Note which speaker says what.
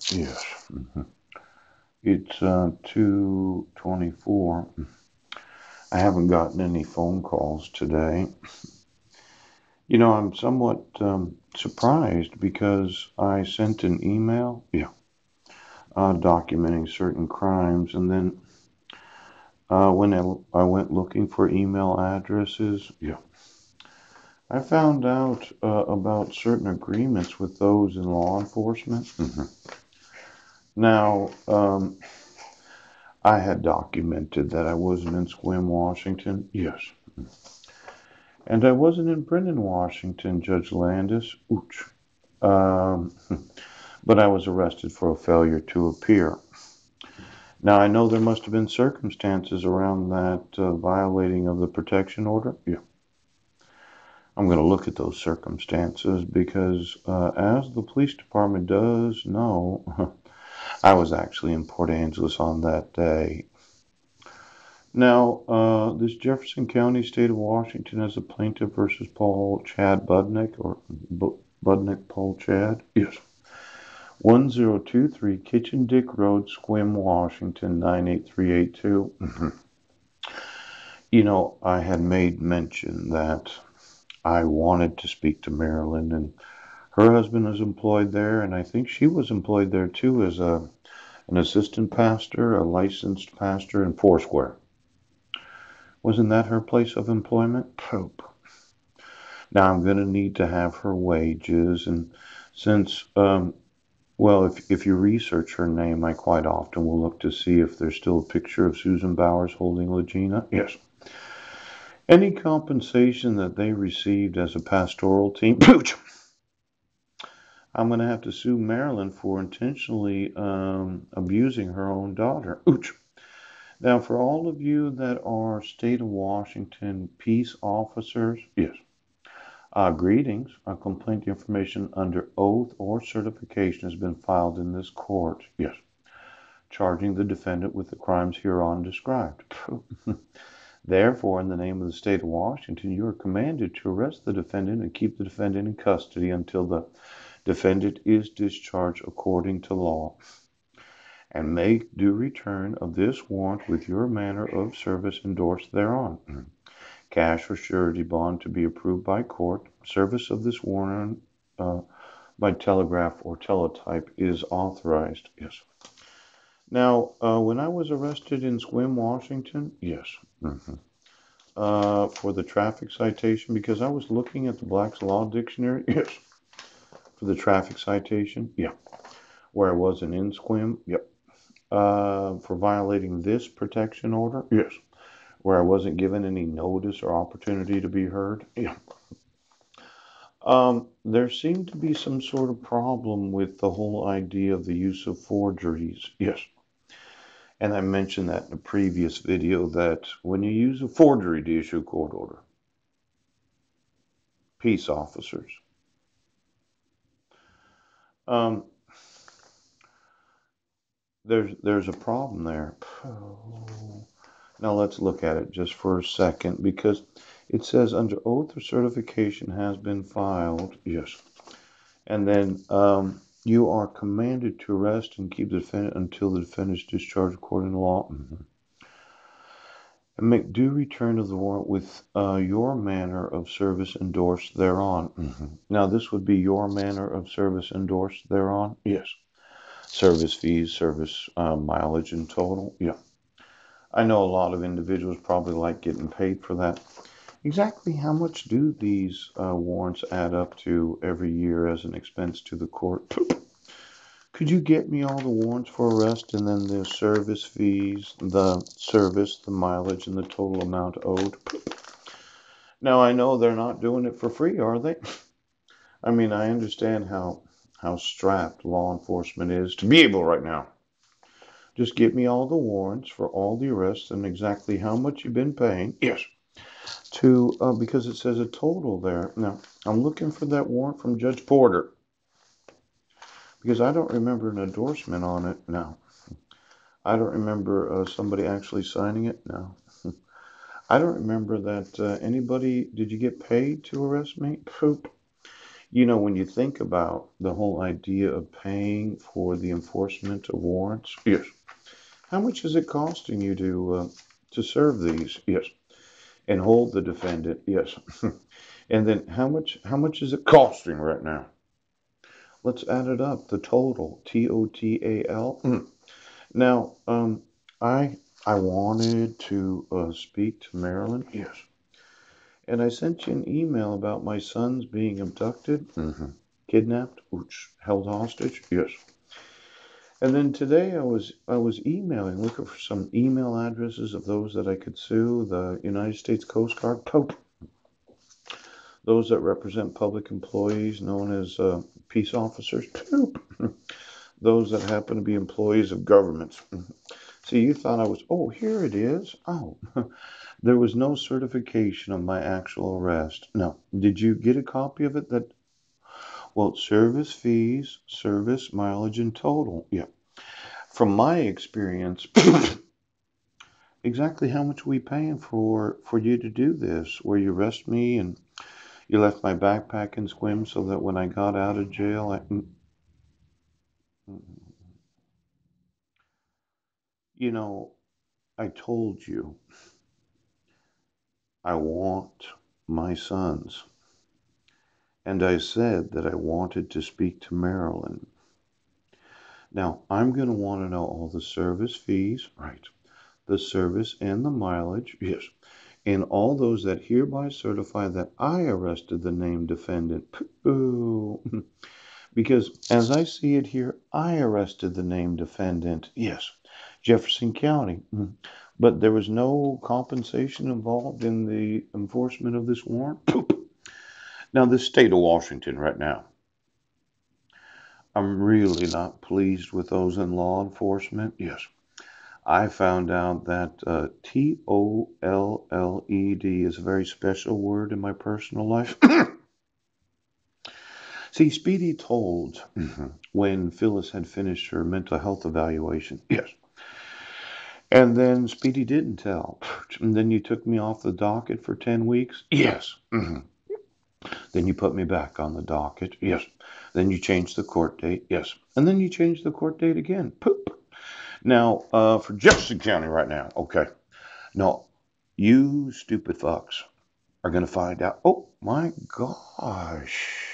Speaker 1: Yes. It's 2:24. I haven't gotten any phone calls today. I'm somewhat surprised because I sent an email, documenting certain crimes, and then when I went looking for email addresses, I found out about certain agreements with those in law enforcement. Now, I had documented that I wasn't in Sequim, Washington. Yes. And I wasn't in Brennan, Washington, Judge Landis. Ouch. Um, but I was arrested for a failure to appear. Now, I know there must have been circumstances around that violating of the protection order. Yeah. I'm going to look at those circumstances because, as the police department does know, I was actually in Port Angeles on that day. Now, this Jefferson County, state of Washington, as a plaintiff versus Paul Chad Budnick, or Budnick Paul Chad. Yes. 1023 Kitchen Dick Road, Sequim, Washington, 98382. I had made mention that I wanted to speak to Marilyn, and her husband was employed there, and I think she was employed there too as an assistant pastor, a licensed pastor in Foursquare. Wasn't that her place of employment? Pope. Now I'm going to need to have her wages, and since, well, if you research her name, I quite often will look to see if there's still a picture of Susan Bowers holding Legina. Yes. Any compensation that they received as a pastoral team, pooch, I'm going to have to sue Marilyn for intentionally abusing her own daughter. Ooch. Now, for all of you that are state of Washington peace officers, yes, greetings. A complaint information under oath or certification has been filed in this court. Yes, charging the defendant with the crimes hereon described. Therefore, in the name of the state of Washington, you are commanded to arrest the defendant and keep the defendant in custody until the defendant is discharged according to law, and make due return of this warrant with your manner of service endorsed thereon. Cash or surety bond to be approved by court. Service of this warrant by telegraph or teletype is authorized. Yes. Now, when I was arrested in Sequim, Washington, yes, for the traffic citation, because I was looking at the Black's Law Dictionary, yes, for the traffic citation, yeah, where I wasn't in Sequim, yep, for violating this protection order, yes, where I wasn't given any notice or opportunity to be heard, yeah. There seemed to be some sort of problem with the whole idea of the use of forgeries, yes. And I mentioned that in a previous video that when you use a forgery to issue a court order, peace officers, um, there's a problem there. Now let's look at it just for a second because it says under oath or certification has been filed. Yes. And then you are commanded to arrest and keep the defendant until the defendant is discharged according to law. And make due return of the warrant with your manner of service endorsed thereon. Now this would be your manner of service endorsed thereon. Yes. Service fees, service mileage in total. Yeah. I know a lot of individuals probably like getting paid for that. Exactly how much do these warrants add up to every year as an expense to the court? Could you get me all the warrants for arrest and then the service fees, the service, the mileage, and the total amount owed? Now, I know they're not doing it for free, are they? I mean, I understand how strapped law enforcement is to be able right now. Just get me all the warrants for all the arrests and exactly how much you've been paying. Yes. Because it says a total there. Now, I'm looking for that warrant from Judge Porter because I don't remember an endorsement on it. No. I don't remember somebody actually signing it. No. I don't remember that anybody, did you get paid to arrest me? Poop. When you think about the whole idea of paying for the enforcement of warrants, yes. How much is it costing you to serve these? Yes. And hold the defendant? Yes. And then how much is it costing right now? Let's add it up. The total. Total. Now, I wanted to speak to Marilyn. Yes. And I sent you an email about my sons being abducted, kidnapped, held hostage. Yes. And then today I was emailing, looking for some email addresses of those that I could sue, the United States Coast Guard, pope, those that represent public employees known as peace officers, poop, those that happen to be employees of governments. See, you thought I was, oh, here it is. Oh, there was no certification of my actual arrest. No. Did you get a copy of it? Well, service fees, service mileage, and total. Yeah. From my experience, exactly how much are we paying for you to do this? Where you arrest me and you left my backpack in Squim so that when I got out of jail, you know, I told you I want my sons, and I said that I wanted to speak to Marilyn. Now I'm going to want to know all the service fees, right? The service and the mileage, yes, and all those that hereby certify that I arrested the named defendant. Pooh. Because as I see it here, I arrested the named defendant. Yes, Jefferson County. But there was no compensation involved in the enforcement of this warrant. Now, the state of Washington right now, I'm really not pleased with those in law enforcement. Yes, I found out that TOLLED is a very special word in my personal life. See, Speedy told when Phyllis had finished her mental health evaluation. Yes. And then Speedy didn't tell. And then you took me off the docket for 10 weeks. Yes. Then you put me back on the docket. Yes. Then you changed the court date. Yes. And then you changed the court date again. Poop. Now, for Jefferson County right now. Okay. No, you stupid fucks are going to find out. Oh my gosh.